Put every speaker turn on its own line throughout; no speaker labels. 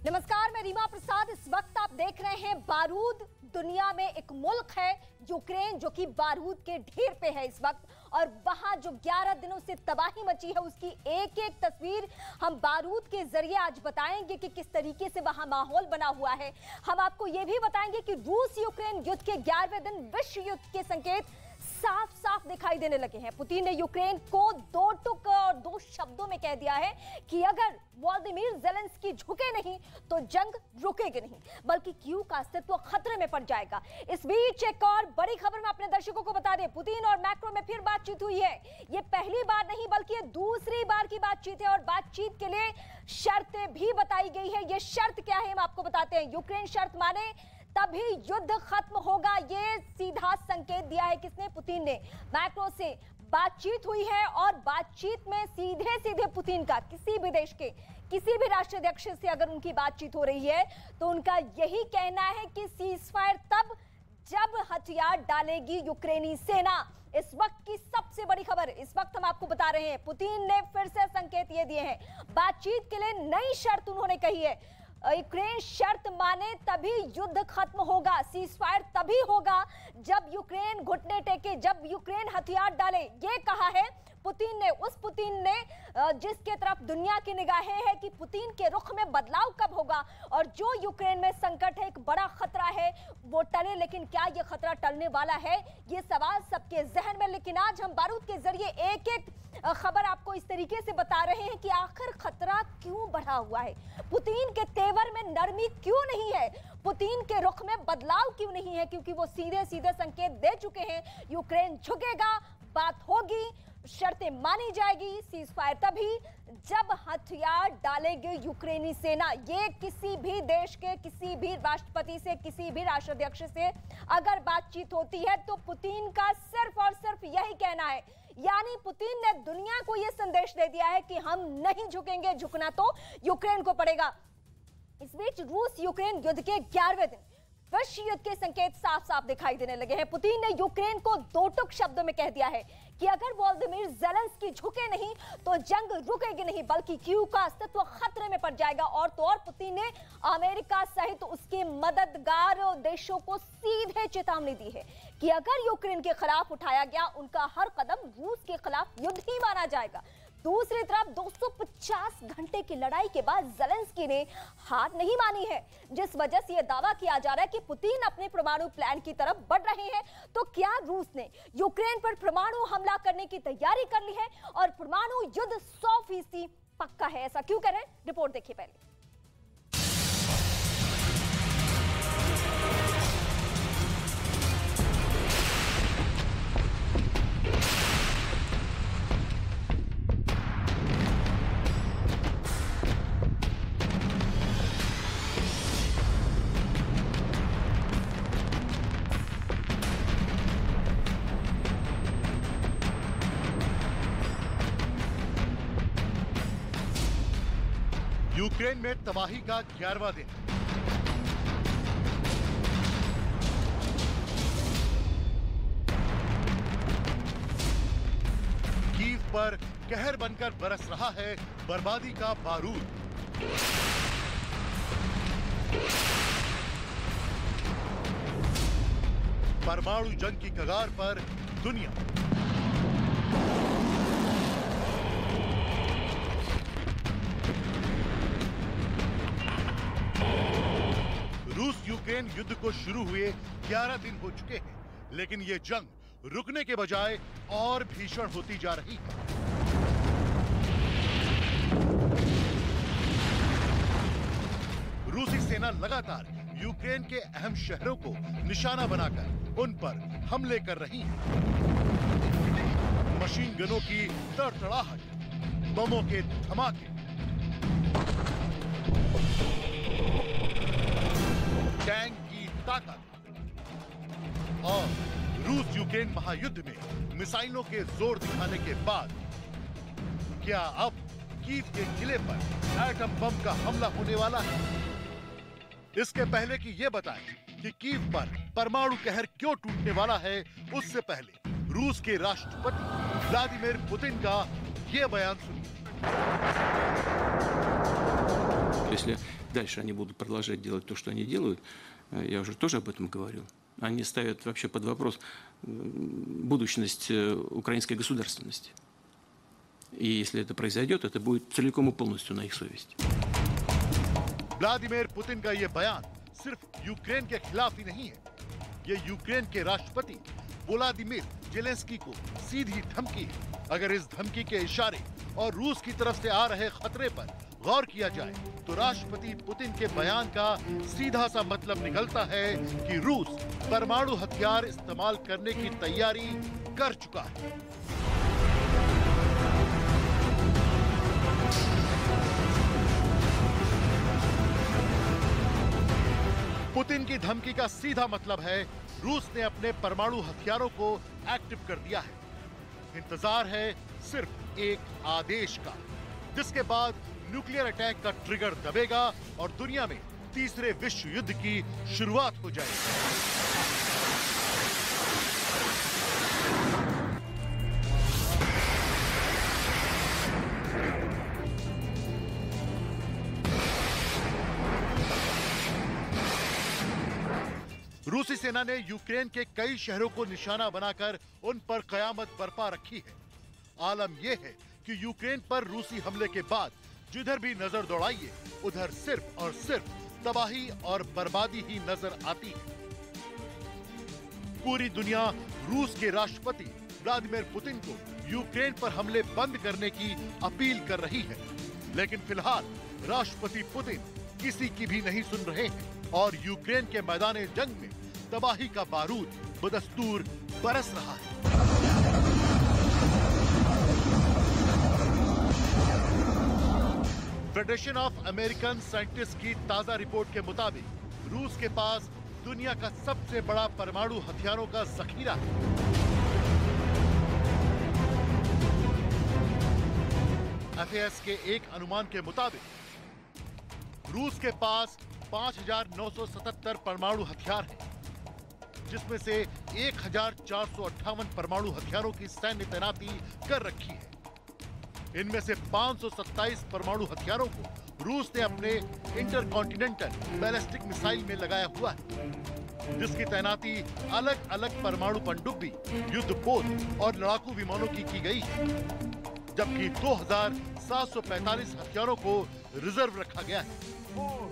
नमस्कार, मैं रीमा प्रसाद। इस वक्त आप देख रहे हैं बारूद। दुनिया में एक मुल्क है यूक्रेन, जो कि बारूद के ढेर पे है इस वक्त, और वहां जो 11 दिनों से तबाही मची है उसकी एक एक तस्वीर हम बारूद के जरिए आज बताएंगे कि किस तरीके से वहां माहौल बना हुआ है। हम आपको यह भी बताएंगे कि रूस यूक्रेन युद्ध के 11वें दिन विश्व युद्ध के संकेत साफ साफ दिखाई देने लगे हैं। पुतिन ने यूक्रेन को दो टुक और दो शब्दों में कह दिया है कि अगर व्लादिमीर ज़ेलेंस्की झुके नहीं तो जंग रुकेगी नहीं, बल्कि कीव का अस्तित्व खतरे में पड़ जाएगा। इस बीच एक और बड़ी खबर में अपने दर्शकों को बता दें, पुतिन और मैक्रो में फिर बातचीत हुई है। ये पहली बार नहीं बल्कि ये दूसरी बार की बातचीत है, और बातचीत के लिए शर्तें भी बताई गई है। ये शर्त क्या है हम आपको बताते हैं। यूक्रेन शर्त माने तभी युद्ध खत्म होगा, ये सीधा संकेत दिया है किसने? पुतिन ने। मैक्रो से बातचीत हुई है, और बातचीत में सीधे सीधे पुतिन का किसी भी देश के किसी भी राष्ट्राध्यक्ष से अगर उनकी बातचीत हो रही है तो उनका यही कहना है कि सीजफायर तब जब हथियार डालेगी यूक्रेनी सेना। इस वक्त की सबसे बड़ी खबर इस वक्त हम आपको बता रहे हैं, पुतिन ने फिर से संकेत ये दिए हैं। बातचीत के लिए नई शर्त उन्होंने कही है। यूक्रेन शर्त माने तभी युद्ध खत्म होगा, सीजफायर तभी होगा जब यूक्रेन घुटने टेके, जब यूक्रेन हथियार डाले। ये कहा है पुतिन ने, उस पुतिन ने जिसके तरफ दुनिया की निगाहें हैं कि पुतिन के रुख में बदलाव कब होगा, और जो यूक्रेन में संकट है, एक बड़ा खतरा है, वो टले। लेकिन क्या ये खतरा टलने वाला है? ये सवाल सबके जहन में। लेकिन आज हम बारूद के जरिए एक एक खबर आपको इस तरीके से बता रहे हैं कि आखिर खतरा क्यों बढ़ा हुआ है, पुतिन के तेवर में नरमी क्यों नहीं है, पुतिन के रुख में बदलाव क्यों नहीं है, क्योंकि वो सीधे सीधे संकेत दे चुके हैं यूक्रेन झुकेगा, बात होगी, शर्तें मानी जाएगी, सीजफायर तभी जब हथियार डालेगी यूक्रेनी सेना। ये किसी भी देश के किसी भी राष्ट्रपति से, किसी भी राष्ट्राध्यक्ष से अगर बातचीत होती है तो पुतिन का सिर्फ और सिर्फ यही कहना है। यानी पुतिन ने दुनिया को यह संदेश दे दिया है कि हम नहीं झुकेंगे, झुकना तो यूक्रेन को पड़ेगा। इस बीच रूस यूक्रेन युद्ध के 11वें दिन विश्व युद्ध के संकेत साफ साफ दिखाई देने लगे हैं। पुतिन ने यूक्रेन को दो टुक शब्दों में कह दिया है कि अगर व्लादिमीर ज़ेलेंस्की झुके नहीं तो जंग रुकेगी नहीं, बल्कि कीव का अस्तित्व खतरे में पड़ जाएगा। और तो और पुतिन ने अमेरिका सहित उसके मददगार देशों को सीधे चेतावनी दी है कि अगर यूक्रेन के खिलाफ उठाया गया उनका हर कदम रूस के खिलाफ युद्ध ही माना जाएगा। दूसरी तरफ 250 घंटे की लड़ाई के बाद ज़ेलेंस्की ने हार नहीं मानी है, जिस वजह से यह दावा किया जा रहा है कि पुतिन अपने परमाणु प्लान की तरफ बढ़ रहे हैं। तो क्या रूस ने यूक्रेन पर परमाणु हमला करने की तैयारी कर ली है और परमाणु युद्ध 100% पक्का है? ऐसा क्यों करें, रिपोर्ट देखिए पहले।
यूक्रेन में तबाही का 11वां दिन। कीव पर कहर बनकर बरस रहा है बर्बादी का बारूद। परमाणु जंग की कगार पर दुनिया। रूस यूक्रेन युद्ध को शुरू हुए 11 दिन हो चुके हैं, लेकिन ये जंग रुकने के बजाय और भीषण होती जा रही है। रूसी सेना लगातार यूक्रेन के अहम शहरों को निशाना बनाकर उन पर हमले कर रही है। मशीन गनों की तड़तड़ाहट, बमों के धमाके, टैंक की ताकत और रूस यूक्रेन महायुद्ध में मिसाइलों के जोर दिखाने के बाद क्या अब कीव के किले पर एटम बम का हमला होने वाला है? इसके पहले कि ये बताएं कि कीव पर परमाणु कहर क्यों टूटने वाला है, उससे पहले रूस के राष्ट्रपति व्लादिमीर पुतिन का ये बयान सुनिए।
Если дальше они будут продолжать делать то, что они делают, я уже тоже об этом говорил, они ставят вообще под вопрос будущность украинской государственности. И если это произойдет, это будет целиком и полностью на их совести.
व्लादिमीर पुतिन का यह बयान सिर्फ यूक्रेन के खिलाफ ही नहीं है, ये यूक्रेन के राष्ट्रपति वोलोदिमीर जेलेंस्की को सीधी धमकी है। अगर इस धमकी के इशारे और रूस की तरफ से आ रहे खतरे पर गौर किया जाए तो राष्ट्रपति पुतिन के बयान का सीधा सा मतलब निकलता है कि रूस परमाणु हथियार इस्तेमाल करने की तैयारी कर चुका है। पुतिन की धमकी का सीधा मतलब है रूस ने अपने परमाणु हथियारों को एक्टिव कर दिया है। इंतजार है सिर्फ एक आदेश का, जिसके बाद न्यूक्लियर अटैक का ट्रिगर दबेगा और दुनिया में तीसरे विश्व युद्ध की शुरुआत हो जाएगी। रूसी सेना ने यूक्रेन के कई शहरों को निशाना बनाकर उन पर कयामत बरपा रखी है। आलम यह है कि यूक्रेन पर रूसी हमले के बाद जिधर भी नजर दौड़ाइए उधर सिर्फ और सिर्फ तबाही और बर्बादी ही नजर आती है। पूरी दुनिया रूस के राष्ट्रपति व्लादिमीर पुतिन को यूक्रेन पर हमले बंद करने की अपील कर रही है, लेकिन फिलहाल राष्ट्रपति पुतिन किसी की भी नहीं सुन रहे हैं और यूक्रेन के मैदान जंग में तबाही का बारूद बदस्तूर बरस रहा है। फेडरेशन ऑफ अमेरिकन साइंटिस्ट की ताजा रिपोर्ट के मुताबिक रूस के पास दुनिया का सबसे बड़ा परमाणु हथियारों का जखीरा है। एफएस के एक अनुमान के मुताबिक रूस के पास 5,977 परमाणु हथियार हैं, जिसमें से 1,458 परमाणु हथियारों की सैन्य तैनाती कर रखी है। इनमें से 527 परमाणु हथियारों को रूस ने अपने इंटरकॉन्टिनेंटल बैलिस्टिक मिसाइल में लगाया हुआ है, जिसकी तैनाती अलग अलग परमाणु पनडुब्बी, युद्धपोत और लड़ाकू विमानों की गई है, जबकि 2,745 हथियारों को रिजर्व रखा गया है।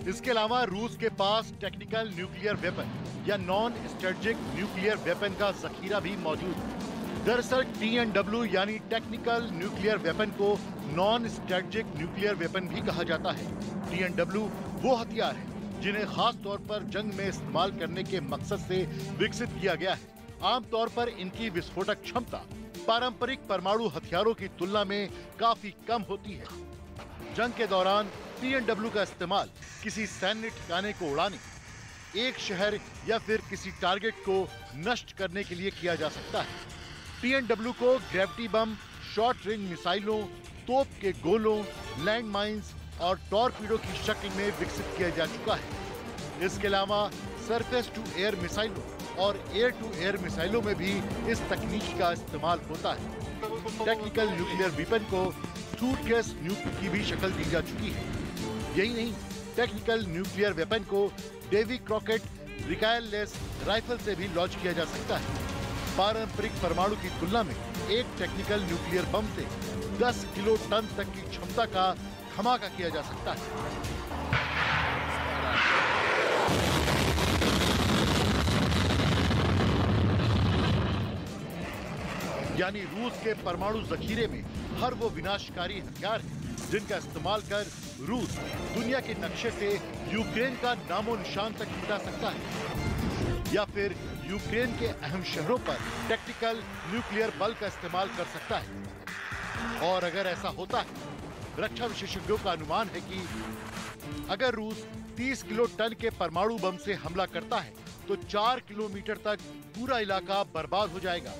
इसके अलावा रूस के पास टेक्निकल न्यूक्लियर वेपन या नॉन स्ट्रेटेजिक न्यूक्लियर वेपन का जखीरा भी मौजूद है। दरअसल TNW यानी टेक्निकल न्यूक्लियर वेपन को नॉन स्ट्रेटेजिक न्यूक्लियर वेपन भी कहा जाता है। TNW वो हथियार है जिन्हें खास तौर पर जंग में इस्तेमाल करने के मकसद से विकसित किया गया है। आमतौर पर इनकी विस्फोटक क्षमता पारंपरिक परमाणु हथियारों की तुलना में काफी कम होती है। जंग के दौरान TNW का इस्तेमाल किसी सैन्य ठिकाने को उड़ाने, एक शहर या फिर किसी टारगेट को नष्ट करने के लिए किया जा सकता है। TNW को ग्रेविटी बम, शॉर्ट रेंज मिसाइलों, तोप के गोलों, लैंड माइंस और टॉर्पीडो की शक्ल में विकसित किया जा चुका है। इसके अलावा सरफेस टू एयर मिसाइलों और एयर टू एयर मिसाइलों में भी इस तकनीक का इस्तेमाल होता है। टेक्निकल न्यूक्लियर वेपन को सूटकेस न्यूक की भी शक्ल दी जा चुकी है। यही नहीं, टेक्निकल न्यूक्लियर वेपन को Davy Crockett recoilless rifle से भी लॉन्च किया जा सकता है। पारंपरिक परमाणु की तुलना में एक टेक्निकल न्यूक्लियर बम से 10 किलो टन तक की क्षमता का धमाका किया जा सकता है। यानी रूस के परमाणु जखीरे में हर वो विनाशकारी हथियार है जिनका इस्तेमाल कर रूस दुनिया के नक्शे से यूक्रेन का नामो निशान तक मिटा सकता है, या फिर यूक्रेन के अहम शहरों पर टैक्टिकल न्यूक्लियर बल का इस्तेमाल कर सकता है। और अगर ऐसा होता है, रक्षा विशेषज्ञों का अनुमान है कि अगर रूस 30 किलो टन के परमाणु बम से हमला करता है तो 4 किलोमीटर तक पूरा इलाका बर्बाद हो जाएगा,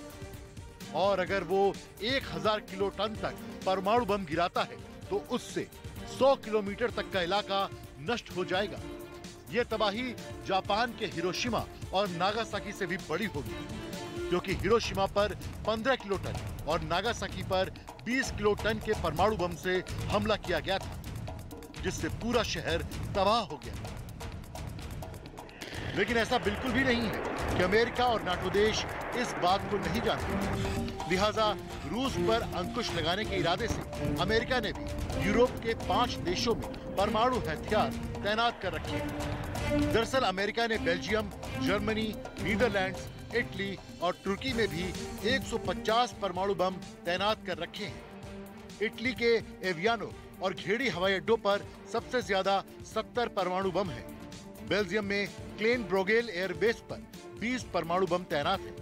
और अगर वो 1000 किलो टन तक परमाणु बम गिराता है तो उससे 100 किलोमीटर तक का इलाका नष्ट हो जाएगा। यह तबाही जापान के हिरोशिमा और नागासाकी से भी बड़ी होगी, क्योंकि हिरोशिमा पर 15 किलो टन और नागासाकी पर 20 किलो टन के परमाणु बम से हमला किया गया था। जिससे पूरा शहर तबाह हो गया। लेकिन ऐसा बिल्कुल भी नहीं है कि अमेरिका और नाटो देश इस बात को नहीं जानते। लिहाजा रूस पर अंकुश लगाने के इरादे से अमेरिका ने भी यूरोप के 5 देशों में परमाणु हथियार तैनात कर रखे हैं। दरअसल अमेरिका ने बेल्जियम, जर्मनी, नीदरलैंड्स, इटली और तुर्की में भी 150 परमाणु बम तैनात कर रखे हैं। इटली के एवियानो और घेड़ी हवाई अड्डों पर सबसे ज्यादा 70 परमाणु बम हैं। बेल्जियम में क्लेन ब्रोगेल एयरबेस पर 20 परमाणु बम तैनात हैं।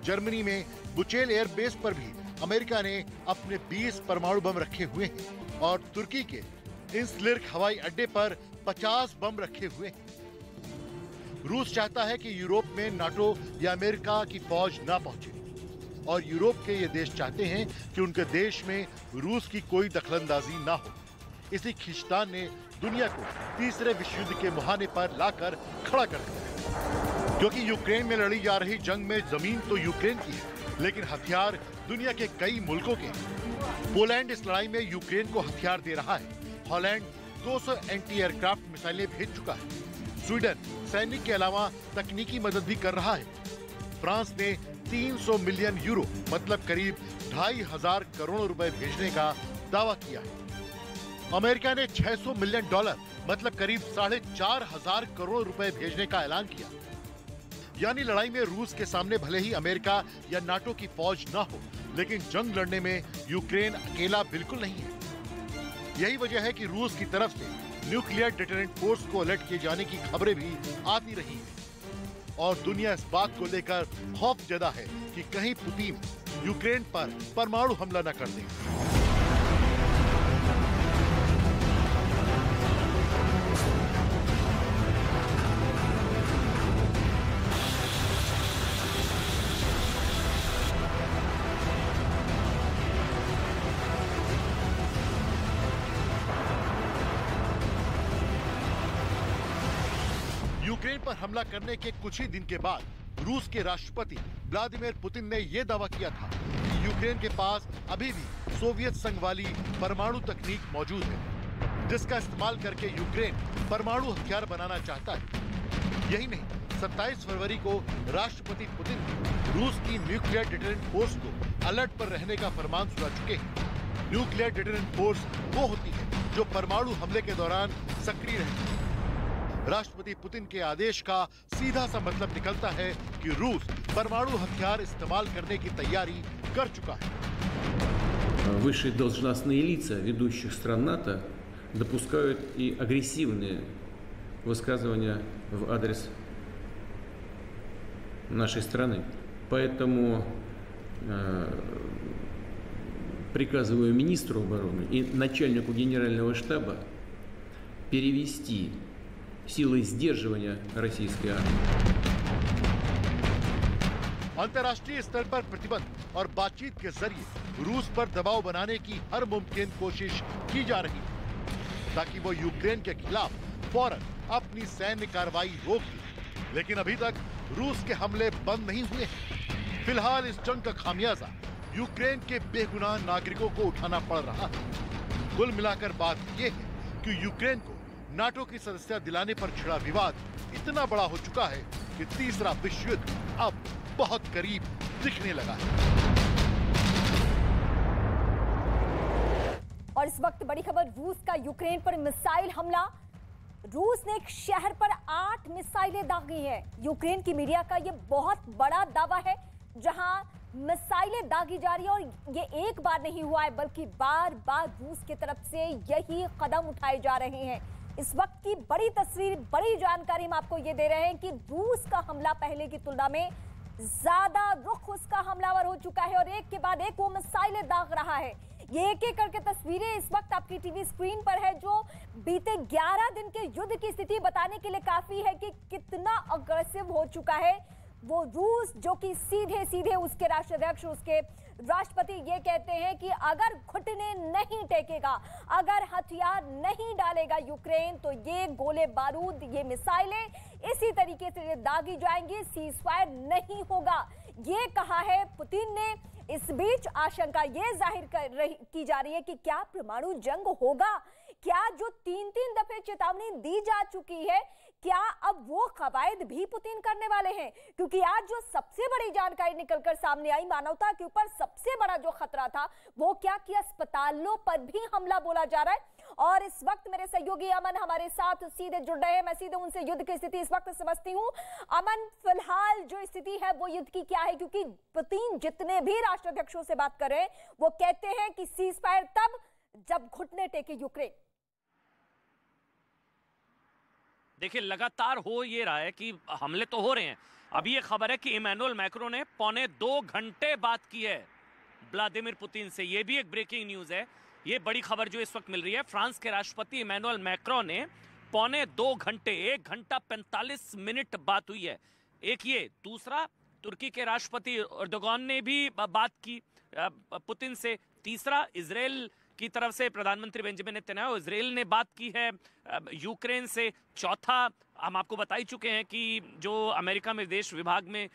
जर्मनी में बुचेल एयरबेस पर भी अमेरिका ने अपने 20 परमाणु बम रखे हुए हैं और तुर्की के इंसलिर्क हवाई अड्डे पर 50 बम रखे हुए हैं। रूस चाहता है कि यूरोप में नाटो या अमेरिका की फौज ना पहुंचे और यूरोप के ये देश चाहते हैं कि उनके देश में रूस की कोई दखलंदाजी ना हो। इसी खींचतान ने दुनिया को तीसरे विश्व युद्ध के मुहाने पर लाकर खड़ा कर दिया। क्योंकि यूक्रेन में लड़ी जा रही जंग में जमीन तो यूक्रेन की है, लेकिन हथियार दुनिया के कई मुल्कों के हैं। पोलैंड इस लड़ाई में यूक्रेन को हथियार दे रहा है। हॉलैंड 200 एंटी एयरक्राफ्ट मिसाइलें भेज चुका है। स्वीडन सैनिक के अलावा तकनीकी मदद भी कर रहा है। फ्रांस ने 300 मिलियन यूरो मतलब करीब 2,500 करोड़ रुपए भेजने का दावा किया है। अमेरिका ने 600 मिलियन डॉलर मतलब करीब 4,500 करोड़ रुपए भेजने का ऐलान किया। यानी लड़ाई में रूस के सामने भले ही अमेरिका या नाटो की फौज ना हो, लेकिन जंग लड़ने में यूक्रेन अकेला बिल्कुल नहीं है। यही वजह है कि रूस की तरफ से न्यूक्लियर डिटरेंट फोर्स को अलर्ट किए जाने की खबरें भी आती रही हैं और दुनिया इस बात को लेकर खौफ जदा है कि कहीं पुतिन यूक्रेन पर परमाणु हमला न कर दें। यूक्रेन पर हमला करने के कुछ ही दिन के बाद रूस के राष्ट्रपति व्लादिमीर पुतिन ने यह दावा किया था कि यूक्रेन के पास अभी भी सोवियत संघ वाली परमाणु तकनीक मौजूद है, जिसका इस्तेमाल करके यूक्रेन परमाणु हथियार बनाना चाहता है। यही नहीं, 27 फरवरी को राष्ट्रपति पुतिन ने रूस की न्यूक्लियर डिटरेंट फोर्स को अलर्ट पर रहने का फरमान सुना चुके हैं। न्यूक्लियर डिटरेंट फोर्स वो होती है जो परमाणु हमले के दौरान सक्रिय रहती है। राष्ट्रपति पुतिन के आदेश का सीधा सा मतलब निकलता है कि रूस परमाणु हथियार इस्तेमाल करने की तैयारी कर चुका है।
Высшие должностные лица ведущих стран НАТО допускают и агрессивные высказывания в адрес нашей страны. Поэтому приказываю министру обороны и начальнику генерального штаба перевести силы сдерживания российской армии.
अंतर्राष्ट्रीय स्तर पर प्रतिबंध और बातचीत के जरिए रूस पर दबाव बनाने की हर मुमकिन कोशिश की जा रही है ताकि वो यूक्रेन के खिलाफ फौरन अपनी सैन्य कार्रवाई रोक दे। लेकिन अभी तक रूस के हमले बंद नहीं हुए हैं। फिलहाल इस जंग का खामियाजा यूक्रेन के बेगुनाह नागरिकों को उठाना पड़ रहा है। कुल मिलाकर बात यह है कि यूक्रेन को नाटो की सदस्यता दिलाने पर छिड़ा विवाद इतना बड़ा हो चुका है कि तीसरा विश्व युद्ध अब बहुत करीब दिखने लगा है।
और इस वक्त बड़ी खबर, रूस का यूक्रेन पर मिसाइल हमला। रूस ने एक शहर पर 8 मिसाइलें दागी हैं। यूक्रेन की मीडिया का यह बहुत बड़ा दावा है, जहां मिसाइलें दागी जा रही है और ये एक बार नहीं हुआ है, बल्कि बार बार रूस की तरफ से यही कदम उठाए जा रहे हैं। इस वक्त की बड़ी तस्वीर, बड़ी जानकारी हम आपको ये दे रहे हैं कि रूस का हमला पहले की तुलना में ज्यादा रुख उसका हमलावर हो चुका है और एक के बाद एक वो मिसाइलें दाग रहा है। ये एक एक करके तस्वीरें इस वक्त आपकी टीवी स्क्रीन पर है, जो बीते 11 दिन के युद्ध की स्थिति बताने के लिए काफी है कि कितना अग्रेसिव हो चुका है वो रूस, जो कि सीधे सीधे उसके राष्ट्राध्यक्ष, उसके राष्ट्रपति ये कहते हैं कि अगर घुटने नहीं टेकेगा, अगर हथियार नहीं डालेगा यूक्रेन, तो ये गोले बारूद, ये मिसाइलें इसी तरीके से दागी जाएंगी, सीजफायर नहीं होगा। ये कहा है पुतिन ने। इस बीच आशंका ये जाहिर की जा रही है कि क्या परमाणु जंग होगा क्या जो 3-3 दफे चेतावनी दी जा चुकी है, क्या अब वो कवायद भी पुतिन करने वाले हैं? क्योंकि आज जो सबसे बड़ी जानकारी निकलकर सामने आई, मानवता के ऊपर सबसे बड़ा जो खतरा था वो क्या कि अस्पतालों पर भी हमला बोला जा रहा है। और इस वक्त मेरे सहयोगी अमन हमारे साथ सीधे जुड़ रहे हैं, मैं सीधे उनसे युद्ध की स्थिति इस वक्त समझती हूँ। अमन, फिलहाल जो स्थिति है वो युद्ध की क्या है? क्योंकि पुतिन जितने भी राष्ट्राध्यक्षों से बात कर रहे हैं वो कहते हैं कि सीज फायर तब जब घुटने टेके यूक्रेन।
देखिए, लगातार हो ये रहा है कि हमले तो हो रहे हैं। अभी ये खबर है कि इमैनुअल मैक्रों ने 2.25 घंटे बात की है व्लादिमीर पुतिन से। ये भी एक ब्रेकिंग न्यूज है। ये बड़ी खबर जो इस वक्त मिल रही है, फ्रांस के राष्ट्रपति इमैनुअल मैक्रों ने 2.25 घंटे 1 घंटा 45 मिनट बात हुई है। एक ये, दूसरा तुर्की के राष्ट्रपति एर्दोगान ने भी बात की पुतिन से। तीसरा, इजराइल की तरफ से प्रधानमंत्री बेंजामिन नेतन्याहू, इजराइल ने बात की है यूक्रेन से। चौथा, हम आपको बता ही चुके हैं कि जो अमेरिका में विदेश विभाग में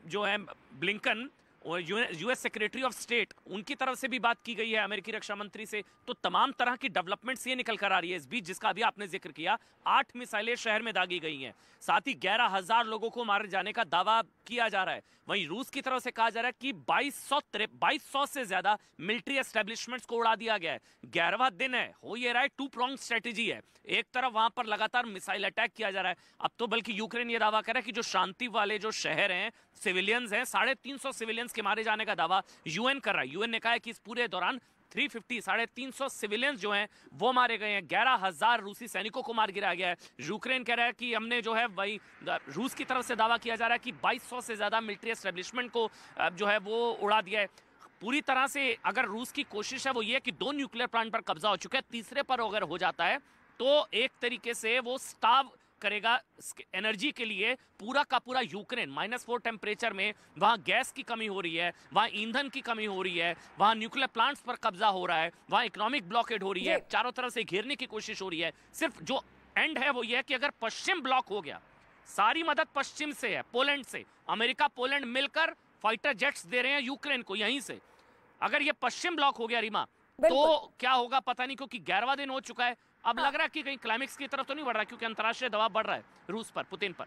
जो है ब्लिंकन और यूएस सेक्रेटरी ऑफ स्टेट, उनकी तरफ से भी बात की गई है अमेरिकी रक्षा मंत्री से। तो तमाम तरह की डेवलपमेंट्स ये निकल कर आ रही है इस बीच, जिसका अभी आपने जिक्र किया। 8 मिसाइलें शहर में दागी गई हैं, साथ ही 11,000 लोगों को मारे जाने का दावा किया जा रहा है। वहीं रूस की तरफ से कहा जा रहा है कि 2200 से ज्यादा मिलिट्री एस्टेब्लिशमेंट्स को उड़ा दिया गया है। 11वां दिन है, हो ये रहा है 2-pronged स्ट्रेटेजी है। एक तरफ वहां पर लगातार मिसाइल अटैक किया जा रहा है, अब तो बल्कि यूक्रेन ये दावा कर रहा है कि जो शांति वाले जो शहर हैं, सिविलियंस हैं, 350 सिविलियंस के मारे जाने का दावा यूएन कर रहा है। यूएन ने कहा है कि इस पूरे दौरान 350 सिविलियंस जो हैं वो मारे गए हैं। 11,000 रूसी सैनिकों को मार गिराया गया है। यूक्रेन कह रहा है कि हमने जो है वही, रूस की तरफ से दावा किया जा रहा है कि 2200 से ज्यादा मिलिट्री एस्टेब्लिशमेंट को जो है वो उड़ा दिया है। पूरी तरह से अगर रूस की कोशिश है वो ये है कि 2 न्यूक्लियर प्लांट पर कब्जा हो चुका है, तीसरे पर अगर हो जाता है तो एक तरीके से वो स्टाव करेगा एनर्जी के लिए पूरा का पूरा यूक्रेन। -4 टेम्परेचर में वहां गैस की कमी हो रही है, वहां ईंधन की कमी हो रही है, वहां न्यूक्लियर प्लांट्स पर कब्जा हो रहा है, वहां इकोनॉमिक ब्लॉकेड हो रही है, चारों तरफ से घेरने की कोशिश हो रही है। सिर्फ जो एंड है वो ये है कि अगर पश्चिम ब्लॉक हो गया, सारी मदद पश्चिम से है, पोलैंड से, अमेरिका पोलैंड मिलकर फाइटर जेट्स दे रहे हैं यूक्रेन को यहीं से। अगर ये पश्चिम ब्लॉक हो गया रीमा, तो क्या होगा पता नहीं, क्योंकि 11वां दिन हो चुका है। अब लग रहा है कि कहीं क्लाइमेक्स की तरफ तो नहीं बढ़ रहा, क्योंकि अंतर्राष्ट्रीय दबाव बढ़ रहा है रूस पर, पुतिन पर।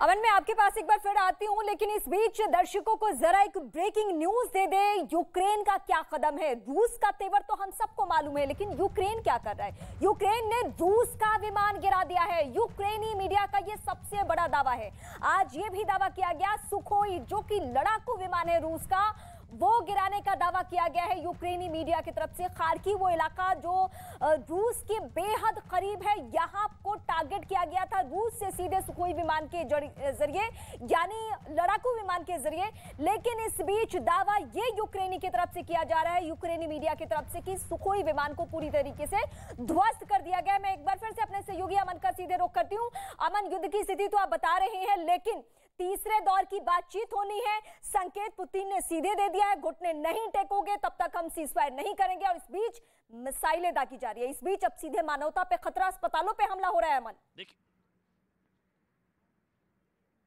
अमन, मैं आपके पास एक बार फिर आती हूं, लेकिन इस बीच दर्शकों को जरा एक ब्रेकिंग न्यूज दे दे। यूक्रेन का क्या कदम है? रूस का तेवर तो हम सबको मालूम है, लेकिन यूक्रेन क्या कर रहा है? यूक्रेन ने रूस का विमान गिरा दिया है। यूक्रेनी मीडिया का ये सबसे बड़ा दावा है। आज ये भी दावा किया गया, सुखोई जो कि लड़ाकू विमान है रूस का, वो गिराने का दावा किया गया है यूक्रेनी मीडिया की तरफ से। खार्किव, वो इलाका जो रूस के बेहद करीब है, यहां को टारगेट किया गया था रूस से सीधे सुखोई विमान के जरिए, यानी लड़ाकू विमान के जरिए। लेकिन इस बीच दावा ये यूक्रेनी की तरफ से किया जा रहा है, यूक्रेनी मीडिया की तरफ से, कि सुखोई विमान को पूरी तरीके से ध्वस्त कर दिया गया। मैं एक बार फिर से अपने सहयोगी अमन का सीधे रुख करती हूँ। अमन, युद्ध की स्थिति तो आप बता रहे हैं, लेकिन तीसरे दौर की बातचीत होनी है, संकेत पुतिन ने सीधे दे दिया है, घुटने नहीं टेकोगे तब तक हम सीजफायर नहीं करेंगे। और इस बीच मिसाइलें दागी जा रही है, इस बीच अब सीधे मानवता पे खतरा, अस्पतालों पे हमला हो रहा है। अमन,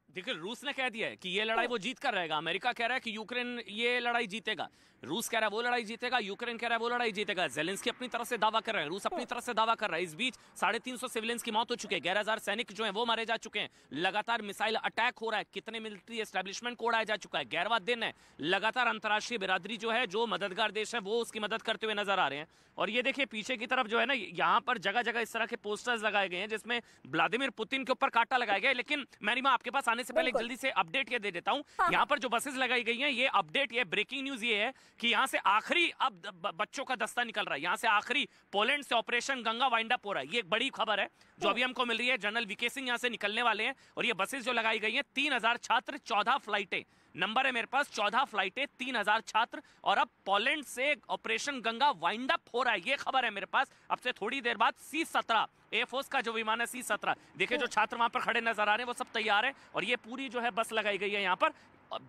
देखिए रूस ने कह दिया है कि ये लड़ाई वो जीत कर रहेगा। अमेरिका कह रहा है कि यूक्रेन ये लड़ाई जीतेगा, रूस कह रहा है वो लड़ाई जीतेगा, यूक्रेन कह रहा है वो लड़ाई जीतेगा। ज़ेलेंस्की अपनी तरफ से दावा कर रहे हैं, रूस अपनी तरफ से दावा कर रहा है। इस बीच 350 सिविलियंस की मौत हो चुकी है, 11,000 सैनिक जो हैं वो मारे जा चुके हैं। लगातार मिसाइल अटैक हो रहा है, कितने मिलिट्री एस्टेब्लिशमेंट को उड़ाया जा चुका है। 11वां दिन है, लगातार अंतर्राष्ट्रीय बिरादरी जो है, जो मददगार देश है, वो उसकी मदद करते हुए नजर आ रहे हैं। और ये देखिए पीछे की तरफ जो है ना, यहाँ पर जगह जगह इस तरह के पोस्टर्स लगाए गए हैं जिसमें व्लादिमीर पुतिन के ऊपर कांटा लगाया गया है। लेकिन मैरिमा, आपके पास आने से पहले जल्दी से अपडेट ये दे देता हूँ। यहाँ पर जो बसेस लगाई गई हैं, ये अपडेट, ये ब्रेकिंग न्यूज ये है कि यहाँ से आखिरी अब बच्चों का दस्ता निकल रहा है। यहाँ से आखिरी पोलैंड से ऑपरेशन गंगा वाइंड अप हो रहा है। ये एक बड़ी खबर है जो अभी हमको मिल रही है। जनरल वीके सिंह यहाँ से निकलने वाले हैं। और ये बसेस जो लगाई गई हैं, 3000 छात्र, 14 फ्लाइटें, नंबर है मेरे पास 14 फ्लाइटें, 3000 छात्र, और अब पोलैंड से ऑपरेशन गंगा वाइंड अप हो रहा है। ये खबर है मेरे पास। अब से थोड़ी देर बाद C-17 एयरफोर्स का जो विमान है, C-17, देखिए जो छात्र वहां पर खड़े नजर आ रहे हैं वो सब तैयार है। और ये पूरी जो है बस लगाई गई है यहाँ पर।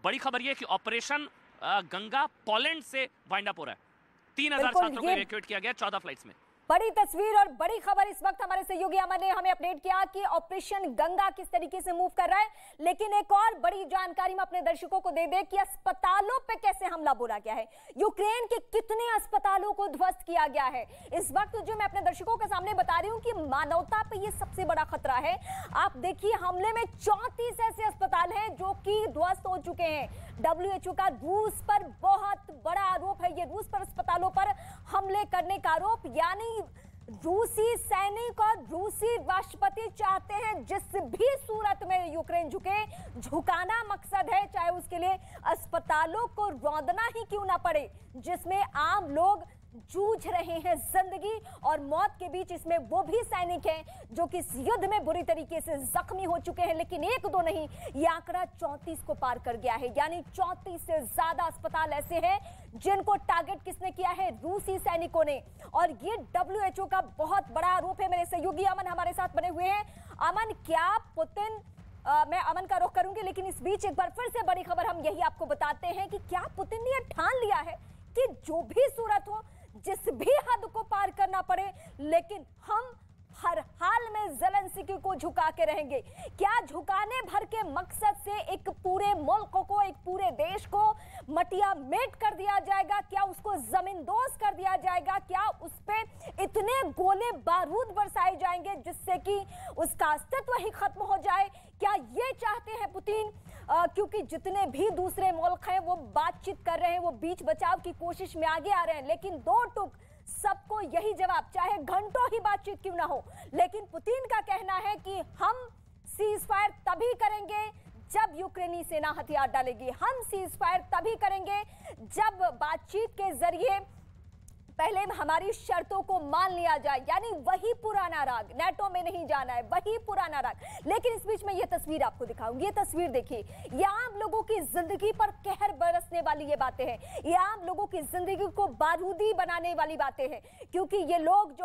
बड़ी खबर ये कि ऑपरेशन गंगा पोलैंड से वाइंड अप हो रहा है। 3000 छात्रों को इवैक्यूएट किया गया 14 फ्लाइट्स में।
बड़ी तस्वीर और बड़ी खबर इस वक्त हमारे सहयोगी अमन ने हमें अपडेट किया कि ऑपरेशन गंगा किस तरीके से मूव कर रहा है। लेकिन एक और बड़ी जानकारी मैं अपने दर्शकों को दे कि अस्पतालों पे कैसे हमला बोला गया है, यूक्रेन के कितने अस्पतालों को ध्वस्त किया गया है। इस वक्त जो मैं अपने दर्शकों के सामने बता रही हूं कि मानवता पे ये सबसे बड़ा खतरा है। आप देखिए, हमले में 34 ऐसे अस्पताल हैं जो कि ध्वस्त हो चुके हैं। WHO का रूस पर बहुत बड़ा आरोप है, ये रूस पर अस्पतालों पर हमले करने का आरोप। यानी रूसी सैनिक और रूसी राष्ट्रपति चाहते हैं जिस भी सूरत में यूक्रेन झुके, झुकाना मकसद है, चाहे उसके लिए अस्पतालों को रौंदना ही क्यों ना पड़े, जिसमें आम लोग जूझ रहे हैं जिंदगी और मौत के बीच। इसमें वो भी सैनिक हैं जो कि इस युद्ध में बुरी तरीके से जख्मी हो चुके हैं। लेकिन एक दो नहीं, ये आंकड़ा 34 को पार कर गया है। यानी 34 से ज्यादा अस्पताल ऐसे हैं जिनको टारगेट किसने किया है, रूसी सैनिकों ने। और ये WHO का बहुत बड़ा आरोप है। मेरे सहयोगी अमन हमारे साथ बने हुए हैं। अमन, क्या पुतिन मैं अमन का रुख करूंगी, लेकिन इस बीच एक बार फिर से बड़ी खबर हम यही आपको बताते हैं कि क्या पुतिन ने ठान लिया है कि जो भी सूरत हो, जिस भी हद को पार करना पड़े, लेकिन हम हर हाल में ज़ेलेंस्की को झुका के रहेंगे। क्या झुकाने भर के मकसद से एक पूरे मुल्क को, एक पूरे देश को मटिया मेट कर दिया जाएगा? क्या उसको जमींदोज कर दिया जाएगा? क्या उस पे इतने गोले बारूद बरसाए जाएंगे जिससे कि उसका अस्तित्व ही खत्म हो जाए? क्या ये चाहते हैं पुतिन? क्योंकि जितने भी दूसरे मुल्क हैं वो बातचीत कर रहे हैं, वो बीच बचाव की कोशिश में आगे आ रहे हैं, लेकिन दो टुक सबको यही जवाब, चाहे घंटों ही बातचीत क्यों ना हो। लेकिन पुतिन का कहना है कि हम सीज फायर तभी करेंगे जब यूक्रेनी सेना हथियार डालेगी। हम सीज फायर तभी करेंगे जब बातचीत के जरिए पहले हमारी शर्तों को मान लिया जाए। यानी वही पुराना राग, नेटो में नहीं जाना है, वही पुराना राग। लेकिन इस बीच में ये तस्वीर आपको दिखाऊंगी। ये तस्वीर देखिए, ये आम लोगों की जिंदगी पर कहर बरसने वाली ये बातें हैं। ये आम लोगों की जिंदगी को बारूदी बनाने वाली बातें हैं, क्योंकि ये लोग जो